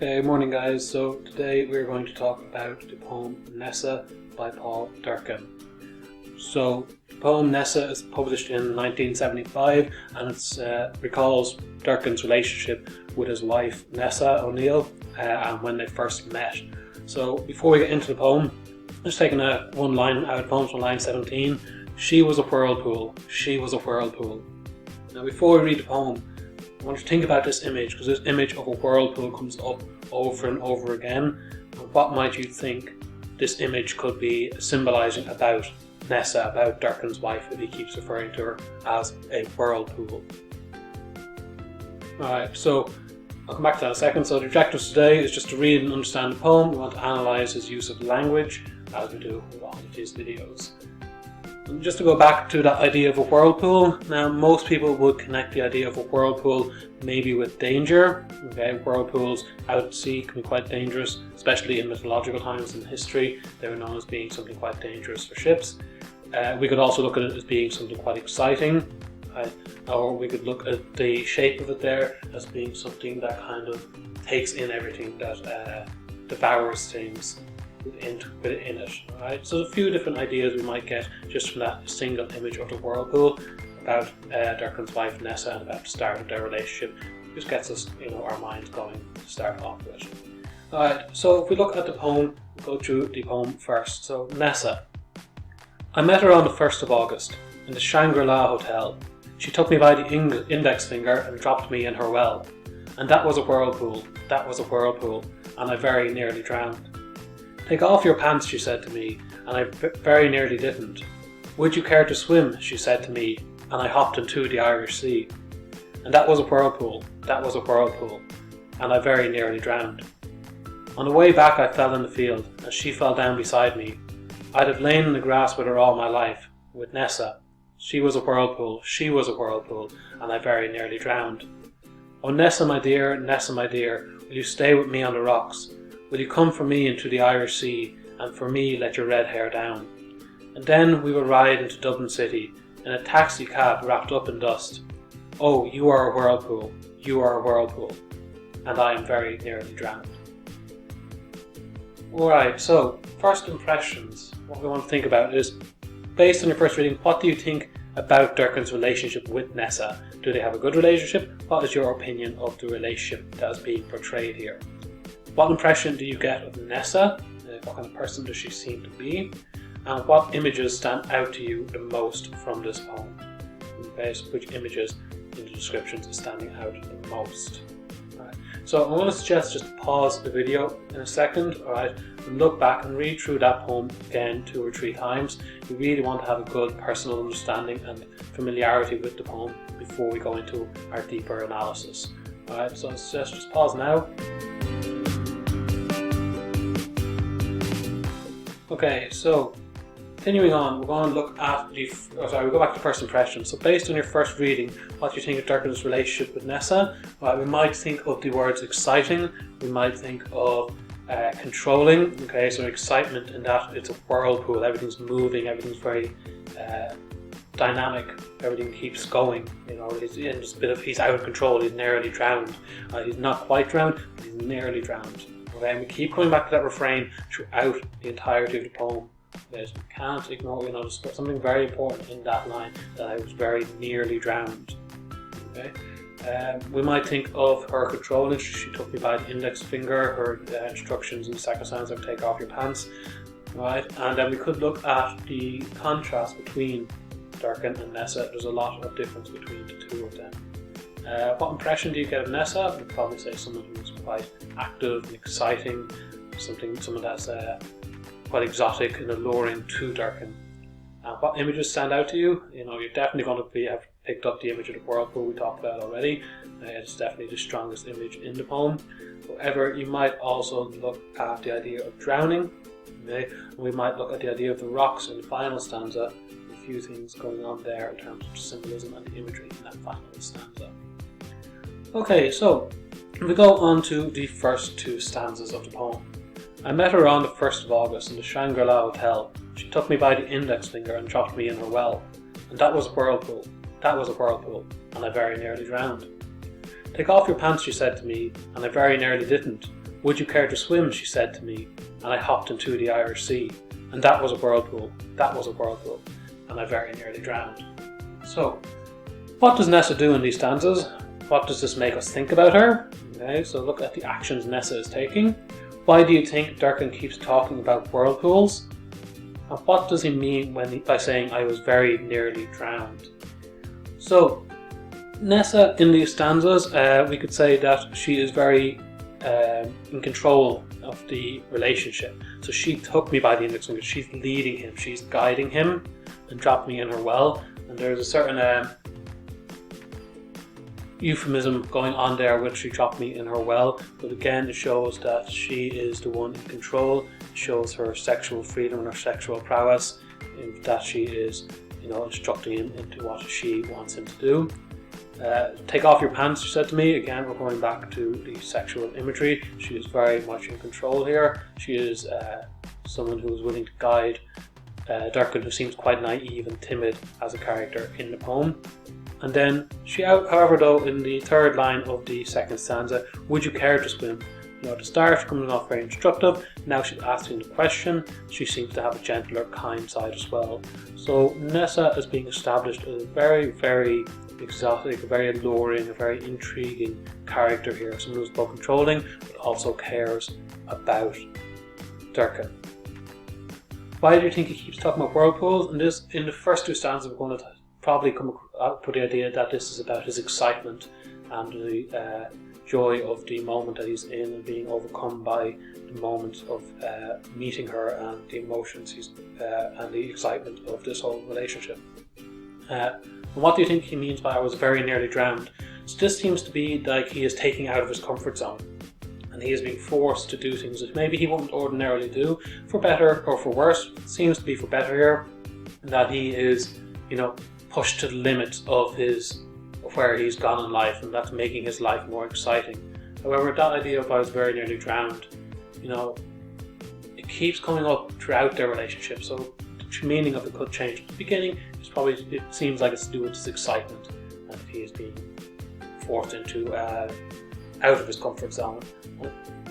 Okay, morning guys. So today we're going to talk about the poem Nessa by Durcan. So the poem Nessa is published in 1975 and it recalls Durcan's relationship with his wife Nessa O'Neill and when they first met. So before we get into the poem, I'm just taking one line out of the poem from line 17. She was a whirlpool, she was a whirlpool. Now before we read the poem, I want you to think about this image, because this image of a whirlpool comes up over and over again. And what might you think this image could be symbolising about Nessa, about Durcan's wife, if he keeps referring to her as a whirlpool? Alright, so I'll come back to that in a second. So the objective today is just to read and understand the poem. We want to analyse his use of language, as we do with all of these videos. And just to go back to that idea of a whirlpool, now most people would connect the idea of a whirlpool maybe with danger. Okay, whirlpools out at sea can be quite dangerous, especially in mythological times in history. They were known as being something quite dangerous for ships. We could also look at it as being something quite exciting, right? Or we could look at the shape of it there as being something that kind of takes in everything, that devours things within it. Right? So a few different ideas we might get just from that single image of the whirlpool about Durcan's wife Nessa and about the start of their relationship. It just gets us, our minds going to start off with. Alright, so if we look at the poem, we'll go through the poem first. So Nessa. I met her on the 1st of August in the Shangri-La Hotel. She took me by the index finger and dropped me in her well. And that was a whirlpool, that was a whirlpool, and I very nearly drowned. Take off your pants, she said to me, and I very nearly didn't. Would you care to swim, she said to me, and I hopped into the Irish Sea. And that was a whirlpool, that was a whirlpool, and I very nearly drowned. On the way back I fell in the field, and she fell down beside me. I'd have lain in the grass with her all my life, with Nessa. She was a whirlpool, she was a whirlpool, and I very nearly drowned. Oh Nessa my dear, will you stay with me on the rocks? Will you come for me into the Irish Sea, and for me let your red hair down? And then we will ride into Dublin City, in a taxi cab wrapped up in dust. Oh, you are a whirlpool, you are a whirlpool, and I am very nearly drowned. Alright, so first impressions. What we want to think about is, based on your first reading, what do you think about Durcan's relationship with Nessa? Do they have a good relationship? What is your opinion of the relationship that is being portrayed here? What impression do you get of Nessa? What kind of person does she seem to be? And what images stand out to you the most from this poem? Okay, so which images in the descriptions are standing out the most? Alright, so I'm going to suggest just pause the video in a second, alright, and look back and read through that poem again 2 or 3 times. We really want to have a good personal understanding and familiarity with the poem before we go into our deeper analysis. Alright, so I suggest just pause now. Okay, so continuing on, we're going to look at we'll go back to first impression. So based on your first reading, what do you think of Durcan's relationship with Nessa? Well, we might think of the words exciting, we might think of controlling, okay, so excitement in that it's a whirlpool, everything's moving, everything's very dynamic, everything keeps going, he's out of control, he's nearly drowned. He's not quite drowned, but he's nearly drowned. Okay, and we keep coming back to that refrain throughout the entirety of the poem. Okay, so we can't ignore, there's something very important in that line, that I was very nearly drowned. Okay, we might think of her controlling. She took me by the index finger, her instructions in the second stanza of take off your pants. Right, and then we could look at the contrast between Durcan and Nessa. There's a lot of difference between the two of them. What impression do you get of Nessa? I'd probably say someone who's quite active and exciting, someone that's quite exotic and alluring to Durcan. What images stand out to you? You're definitely going to have picked up the image of the whirlpool we talked about already. It's definitely the strongest image in the poem. However, you might also look at the idea of drowning. Okay? We might look at the idea of the rocks in the final stanza. A few things going on there in terms of symbolism and the imagery in that final stanza. Okay, so we go on to the first 2 stanzas of the poem. I met her on the 1st of August in the Shangri-La Hotel. She took me by the index finger and dropped me in her well. And that was a whirlpool, that was a whirlpool, and I very nearly drowned. Take off your pants, she said to me, and I very nearly didn't. "Would you care to swim?" she said to me, and I hopped into the Irish Sea. And that was a whirlpool. That was a whirlpool. And I very nearly drowned. So, what does Nessa do in these stanzas? What does this make us think about her? Okay, so look at the actions Nessa is taking. Why do you think Durcan keeps talking about whirlpools? And what does he mean by saying, "I was very nearly drowned"? So, Nessa in these stanzas, we could say that she is very in control of the relationship. So she took me by the index finger, she's leading him, she's guiding him and dropped me in her well. And there's a certain euphemism going on there with "she dropped me in her well," but again it shows that she is the one in control. It shows her sexual freedom and her sexual prowess, in that she is, instructing him into what she wants him to do. "Take off your pants," she said to me. Again, we're going back to the sexual imagery. She is very much in control here. She is someone who is willing to guide Durcan, who seems quite naive and timid as a character in the poem. And then however though, in the third line of the second stanza, "Would you care to swim?" At the start, coming off very instructive. Now she's asking the question. She seems to have a gentler, kind side as well. So Nessa is being established as a very, very exotic, a very alluring, a very intriguing character here. Someone who's both controlling but also cares about Durcan. Why do you think he keeps talking about whirlpools? In the first two stanzas, we're going to probably come up with the idea that this is about his excitement and the joy of the moment that he's in, and being overcome by the moment of meeting her and the emotions and the excitement of this whole relationship. And what do you think he means by "I was very nearly drowned"? So this seems to be like he is taking out of his comfort zone, and he is being forced to do things that maybe he wouldn't ordinarily do, for better or for worse. It seems to be for better here, that he is, pushed to the limits of where he's gone in life, and that's making his life more exciting. However, that idea of "I was very nearly drowned," it keeps coming up throughout their relationship. So the meaning of it could change. At the beginning, it seems like it's to do with his excitement, and he is being forced into out of his comfort zone.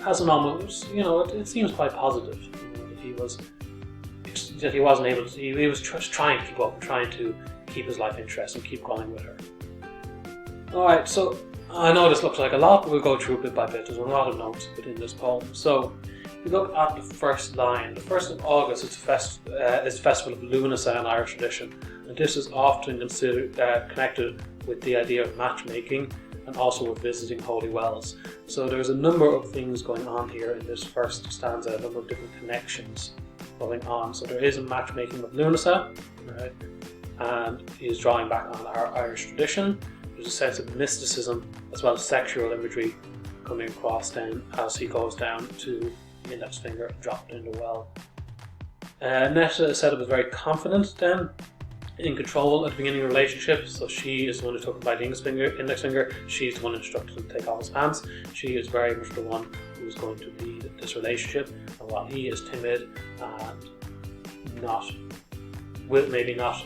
As a moment, it seems quite positive. That he wasn't able to. He was trying to keep up, trying to keep his life interesting, keep going with her. Alright, so I know this looks like a lot, but we'll go through bit by bit. There's a lot of notes within this poem. So, if you look at the first line, the 1st of August is the festival of Lunasa in Irish tradition, and this is often considered connected with the idea of matchmaking and also with visiting holy wells. So there's a number of things going on here in this first stanza, a number of different connections going on. So there is a matchmaking with Lunasa, right? And he is drawing back on our Irish tradition. There's a sense of mysticism as well as sexual imagery coming across then as he goes down to the index finger and dropped in the well. Nessa is said to be very confident then, in control at the beginning of the relationship. So she is the one who took him by the index finger. She's the one who instructed him to take off his pants. She is very much the one who is going to lead this relationship. And while he is timid and maybe not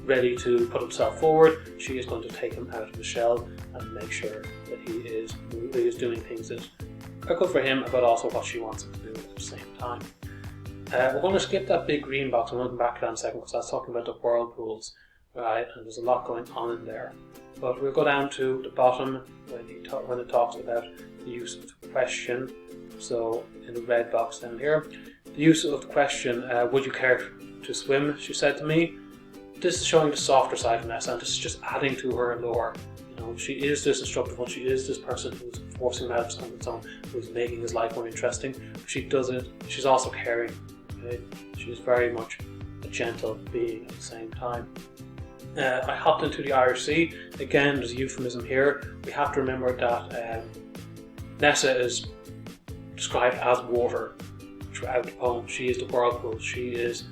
ready to put himself forward, she is going to take him out of the shell and make sure that he is doing things that are good for him, but also what she wants him to do at the same time. We're going to skip that big green box. I'm going to come back to that in a second because that's talking about the whirlpools, right? And there's a lot going on in there. But we'll go down to the bottom when it talks about the use of the question. So in the red box down here, the use of the question, "Would you care to swim?" she said to me. This is showing the softer side of Nessa, and this is just adding to her allure. She is this instructive one. She is this person who's forcing him out of his comfort zone, who's making his life more interesting. She does it. She's also caring. Okay? She is very much a gentle being at the same time. I hopped into the Irish Sea. Again, there's a euphemism here. We have to remember that Nessa is described as water throughout the poem. She is the whirlpool. She is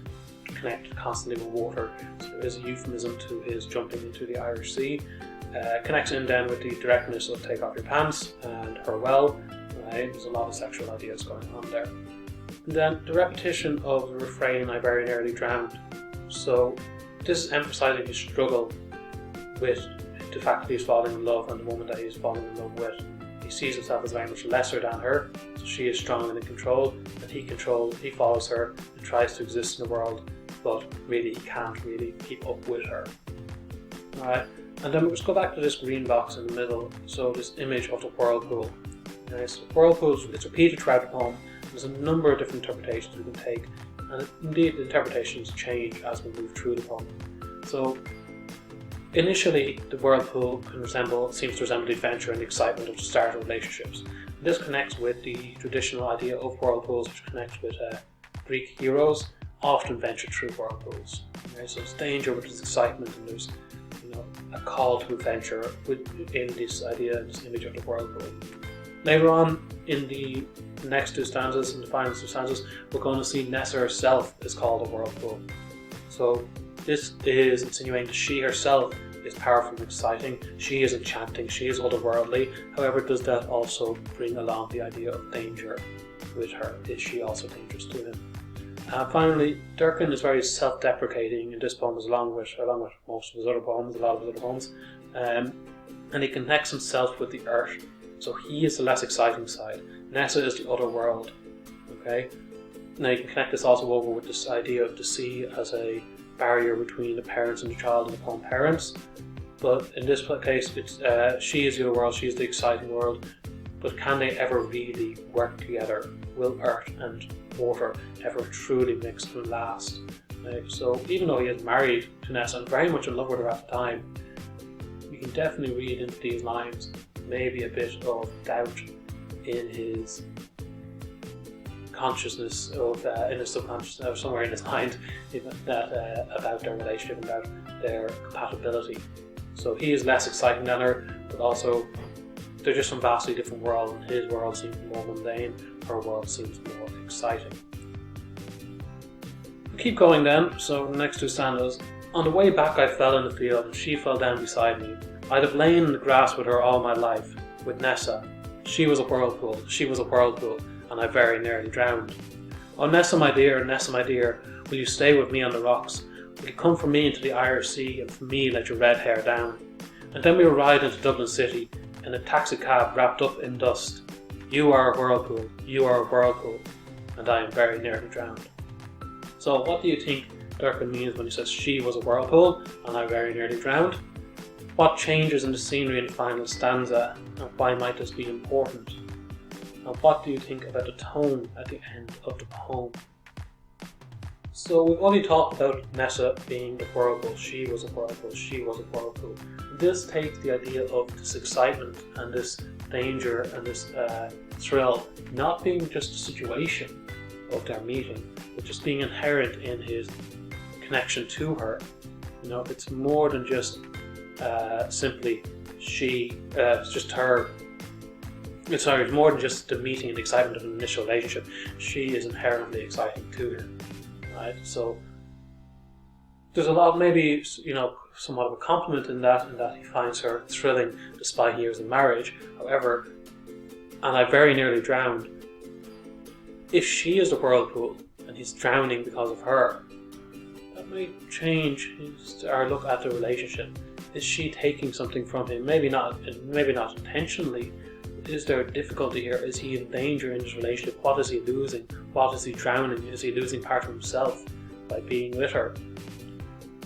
connected constantly with water. So there is a euphemism to his jumping into the Irish Sea. Connects in then with the directness of "take off your pants" and her well. Right? There's a lot of sexual ideas going on there. And then the repetition of the refrain, "I very nearly drowned." So this is emphasizing his struggle with the fact that he's falling in love and the woman that he's falling in love with. he sees himself as very much lesser than her, so she is strong and in control, and he follows her and tries to exist in the world, but really he can't really keep up with her. Alright, and then we'll just go back to this green box in the middle, so this image of the whirlpool. Okay, so the whirlpool, it's repeated throughout the poem. There's a number of different interpretations we can take, and indeed the interpretations change as we move through the poem. So initially the whirlpool seems to resemble the adventure and the excitement of the start of relationships. And this connects with the traditional idea of whirlpools, which connects with Greek heroes often venture through whirlpools. Okay, so it's danger, which is excitement, and there's a call to adventure within this idea, this image of the whirlpool. Later on in the next two stanzas, in the final two stanzas, we're going to see Nessa herself is called a whirlpool. So this is insinuating that she herself is powerful and exciting, she is enchanting, she is otherworldly. However, does that also bring along the idea of danger with her? Is she also dangerous to him? Finally, Durcan is very self-deprecating in this poem, along with most of his other poems, a lot of his other poems, and he connects himself with the earth. So he is the less exciting side. Nessa is the other world. Okay. Now you can connect this also over with this idea of the sea as a barrier between the parents and the child in the poem Parents. But in this case, it's she is the other world. She is the exciting world. But can they ever really work together? Will earth and water ever truly mix and last? So even though he is married to Nessa and very much in love with her at the time, we can definitely read into these lines maybe a bit of doubt in his consciousness, in his subconscious, or somewhere in his mind, that about their relationship, about their compatibility. So he is less exciting than her, but also they're just from vastly different worlds, and his world seems more mundane, her world seems more exciting. We'll keep going then, so the next two stanzas. On the way back I fell in the field, and she fell down beside me. I'd have lain in the grass with her all my life, with Nessa. She was a whirlpool, and I very nearly drowned. Oh Nessa my dear, will you stay with me on the rocks? Will you come for me into the Irish Sea, and for me let your red hair down? And then we will ride into Dublin City, in a taxi cab wrapped up in dust. You are a whirlpool, and I am very nearly drowned. So what do you think Durcan means when he says she was a whirlpool, and I very nearly drowned? What changes in the scenery in the final stanza, and why might this be important? And what do you think about the tone at the end of the poem? So we've already talked about Nessa being the whirlpool. She was a whirlpool. This takes the idea of this excitement and this danger and this thrill not being just a situation of their meeting, but just being inherent in his connection to her. It's more than just simply it's just her. It's more than just the meeting and the excitement of an initial relationship. She is inherently exciting to him, right? So there's a lot, maybe somewhat of a compliment in that he finds her thrilling despite years of marriage. However, and I very nearly drowned. If she is the whirlpool and he's drowning because of her, that may change our look at the relationship. Is she taking something from him? Maybe not intentionally. Is there a difficulty here? Is he in danger in his relationship? What is he losing? What is he drowning? Is he losing part of himself by being with her?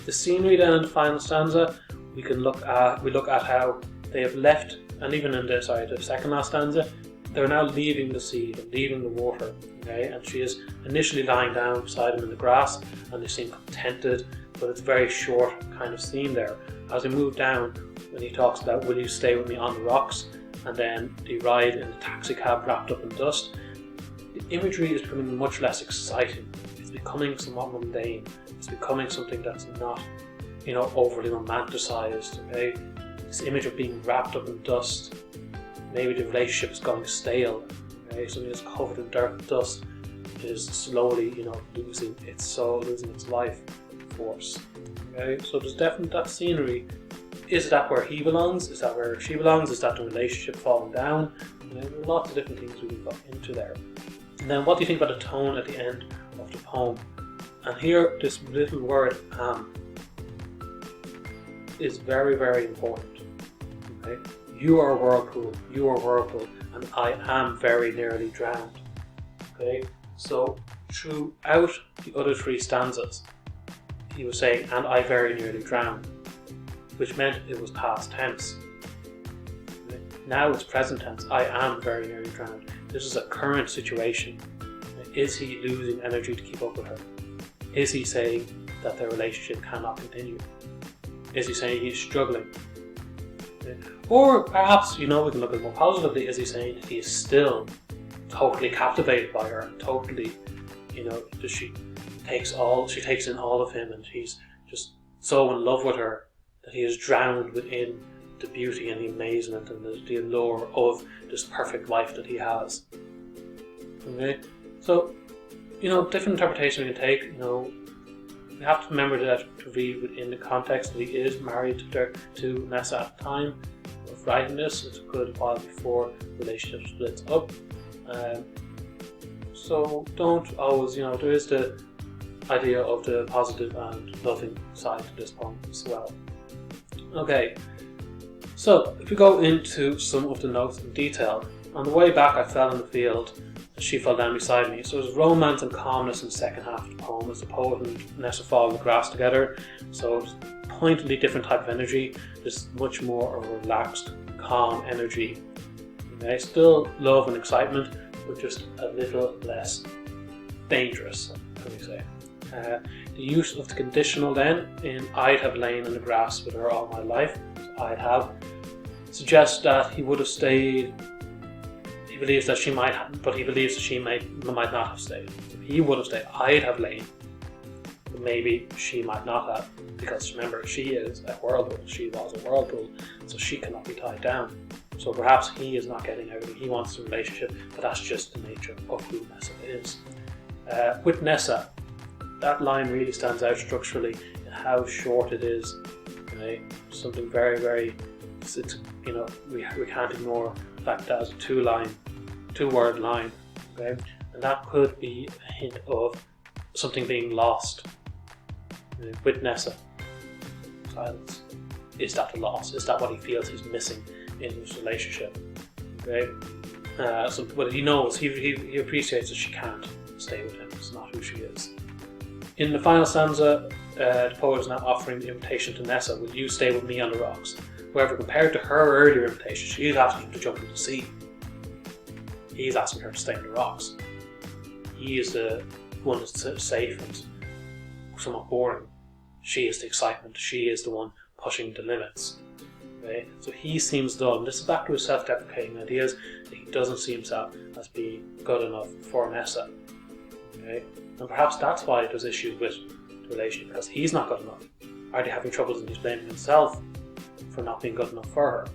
The scenery then in the final stanza, we look at how they have left, and even in the second last stanza, they're now leaving the sea, they're leaving the water. Okay, and she is initially lying down beside him in the grass, and they seem contented, but it's a very short kind of scene there. As we move down, when he talks about will you stay with me on the rocks, and then the ride in the taxi cab wrapped up in dust, the imagery is becoming much less exciting. It's becoming somewhat mundane. It's becoming something that's not, overly romanticized. Okay, this image of being wrapped up in dust. Maybe the relationship is going stale. Okay, something that's covered in dirt and dust is slowly, losing its soul, losing its life force. Okay, so there's definitely that scenery. Is that where he belongs? Is that where she belongs? Is that the relationship falling down? There are lots of different things we can go into there. And then what do you think about the tone at the end of the poem? And here, this little word am is very, very important. Okay? you are a whirlpool, you are a whirlpool, and I am very nearly drowned. Okay, so throughout the other three stanzas, he was saying, and I very nearly drowned, which meant it was past tense. Now it's present tense. I am very nearly drowned. This is a current situation. Is he losing energy to keep up with her? Is he saying that their relationship cannot continue? Is he saying he's struggling? Or perhaps, we can look at it more positively. Is he saying that he is still totally captivated by her? Totally, she takes in all of him, and he's just so in love with her that he is drowned within the beauty and the amazement and the allure of this perfect life that he has. Okay, so different interpretations we can take. We have to remember that to read within the context that he is married to Nessa at the time of writing this. It's a good while before the relationship splits up. So don't always, there is the idea of the positive and loving side to this poem as well. Okay, so if we go into some of the notes in detail, on the way back I fell in the field and she fell down beside me. So there's romance and calmness in the second half of the poem as the poet and Nessa fall in the grass together. So it's pointedly different type of energy. There's much more of a relaxed, calm energy. Okay, still love and excitement, but just a little less dangerous, can we say. The use of the conditional then in I'd have lain in the grass with her all my life, so I'd have, suggests that he would have stayed. He believes that she might have, but he believes that she might not have stayed. He would have stayed. I'd have lain, but maybe she might not have, because remember, she is a whirlpool. She was a whirlpool, so she cannot be tied down. So perhaps he is not getting everything he wants in a relationship, but that's just the nature of who Nessa is. With Nessa, that line really stands out structurally in how short it is. Okay? Something very, very, we can't ignore the fact that it's a two-word line. Okay? And that could be a hint of something being lost. With Nessa, silence. Is that the loss? Is that what he feels he's missing in his relationship? Okay? But he knows, he appreciates that she can't stay with him. It's not who she is. In the final stanza, the poet is now offering the invitation to Nessa, will you stay with me on the rocks? However, compared to her earlier invitation, she's asking him to jump into the sea. He's asking her to stay on the rocks. He is the one that's safe and somewhat boring. She is the excitement. She is the one pushing the limits. Okay? So he seems dull. This is back to his self-deprecating ideas that he doesn't see himself as being good enough for Nessa. Okay? And perhaps that's why there's issues with the relationship, because he's not good enough. Are they having troubles and he's blaming himself for not being good enough for her?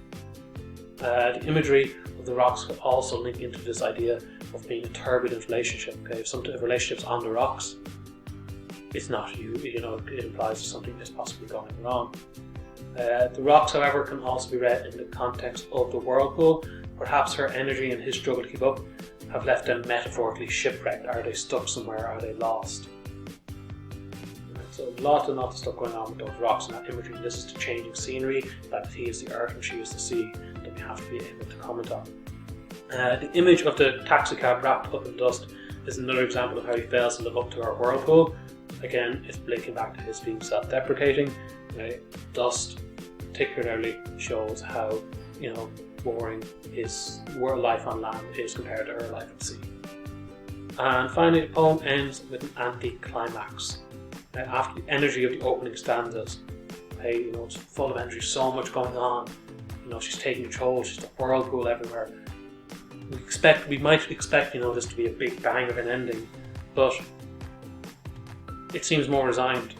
The imagery of the rocks could also link into this idea of being a turbulent relationship. Okay? If a relationship's on the rocks, it's not it implies that something is possibly going wrong. The rocks, however, can also be read in the context of the whirlpool. Perhaps her energy and his struggle to keep up have left them metaphorically shipwrecked. Are they stuck somewhere? Are they lost? So a lot of stuff going on with those rocks and that imagery. This is the changing scenery, that he is the earth and she is the sea, that we have to be able to comment on. The image of the taxicab wrapped up in dust is another example of how he fails to live up to our whirlpool. Again, it's blinking back to his being self-deprecating. Dust particularly shows how boring his life on land is compared to her life at sea. And finally, the poem ends with an anti-climax. After the energy of the opening stanzas, it's full of energy, so much going on. She's taking control. She's the whirlpool everywhere. We might expect this to be a big bang of an ending, but it seems more resigned.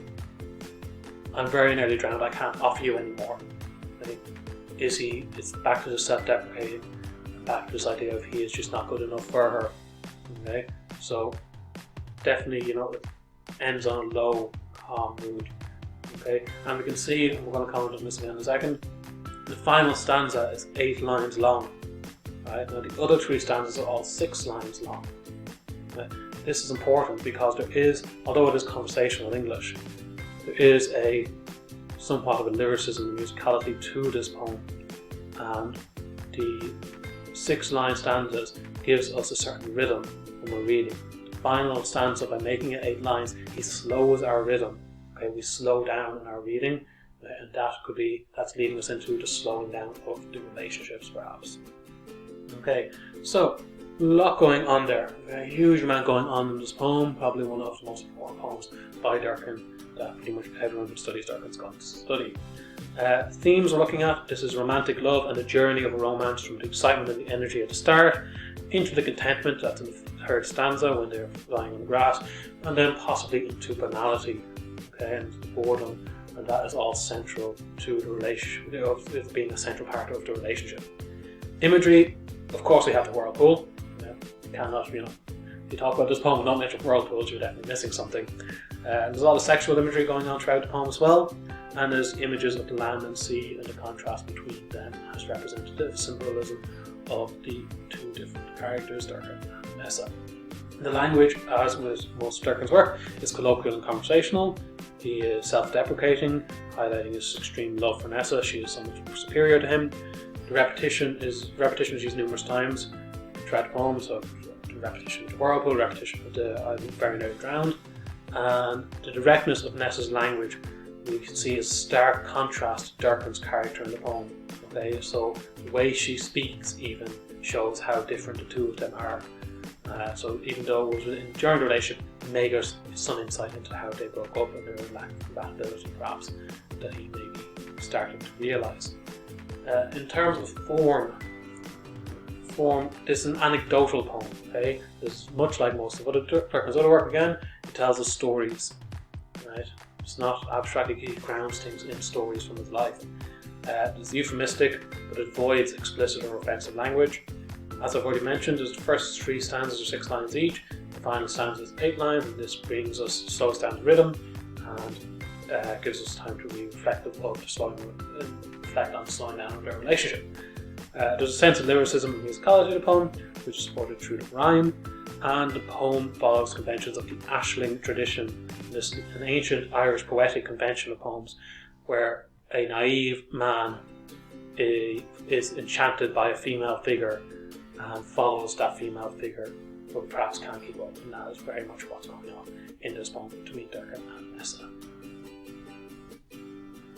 I'm very nearly drowned. I can't offer you any more. It's back to the self-deprecating, back to this idea of he is just not good enough for her. Okay, so definitely, it ends on a low, calm mood. Okay, and we can see, and we're going to comment on this again in a second, the final stanza is 8 lines long. Right, now the other 3 stanzas are all 6 lines long. Okay? This is important because there is, although it is conversational English, there is somewhat of a lyricism and musicality to this poem, and the 6-line stanzas gives us a certain rhythm when we're reading. The final stanza, by making it 8 lines, he slows our rhythm. Okay, we slow down in our reading, and that's leading us into the slowing down of the relationships, perhaps. Okay, so a lot going on there. A huge amount going on in this poem. Probably one of the most important poems by Durcan that pretty much everyone who studies Durcan is going to study. Themes we're looking at: this is romantic love and the journey of a romance from the excitement and the energy at the start into the contentment, that's in the 3rd stanza when they're lying on the grass, and then possibly into banality, okay, and boredom, and that is all central to the relationship, of it being a central part of the relationship. Imagery, of course, we have the whirlpool. You cannot, if you talk about this poem and not mention whirlpools, you're definitely missing something. There's a lot of sexual imagery going on throughout the poem as well, and there's images of the land and sea and the contrast between them as representative symbolism of the 2 different characters, Durcan and Nessa. The language, as with most Durcan's work, is colloquial and conversational. He is self-deprecating, highlighting his extreme love for Nessa. She is so much superior to him. The repetition is used numerous times throughout the poem, so the repetition of the whirlpool, repetition of the I'm very nearly drowned, and the directness of Nessa's language we can see a stark contrast to Durcan's character in the poem. Okay, so the way she speaks even shows how different the 2 of them are. So even though it was during the relationship, it may give us some insight into how they broke up and their lack of compatibility, perhaps, that he may be starting to realise. In terms of form, this is an anecdotal poem. Okay, this is much like most of Durcan's other work. Again, it tells us stories. Right, it's not abstractly, he grounds things in stories from his life. It's euphemistic, but it avoids explicit or offensive language. As I've already mentioned, there's the first 3 stanzas are 6 lines each. The final stanza is 8 lines, and this slows down the rhythm and gives us time to be reflective of reflect on slowing down of their relationship. There's a sense of lyricism and musicality of the poem, which is supported through the rhyme, and the poem follows conventions of the Ashling tradition. This is an ancient Irish poetic convention of poems where a naive man is enchanted by a female figure and follows that female figure, but perhaps can't keep up, and that is very much what's going on in this poem between Durcan and Nessa.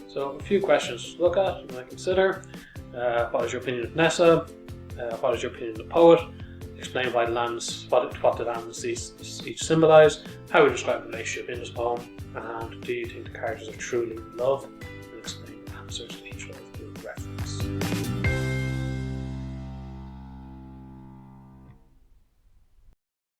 So a few questions to look at, you might consider. What is your opinion of Nessa? What is your opinion of the poet? Explain why the lands, what the lands each symbolise. How would you describe the relationship in this poem? And do you think the characters are truly in love? And explain the answers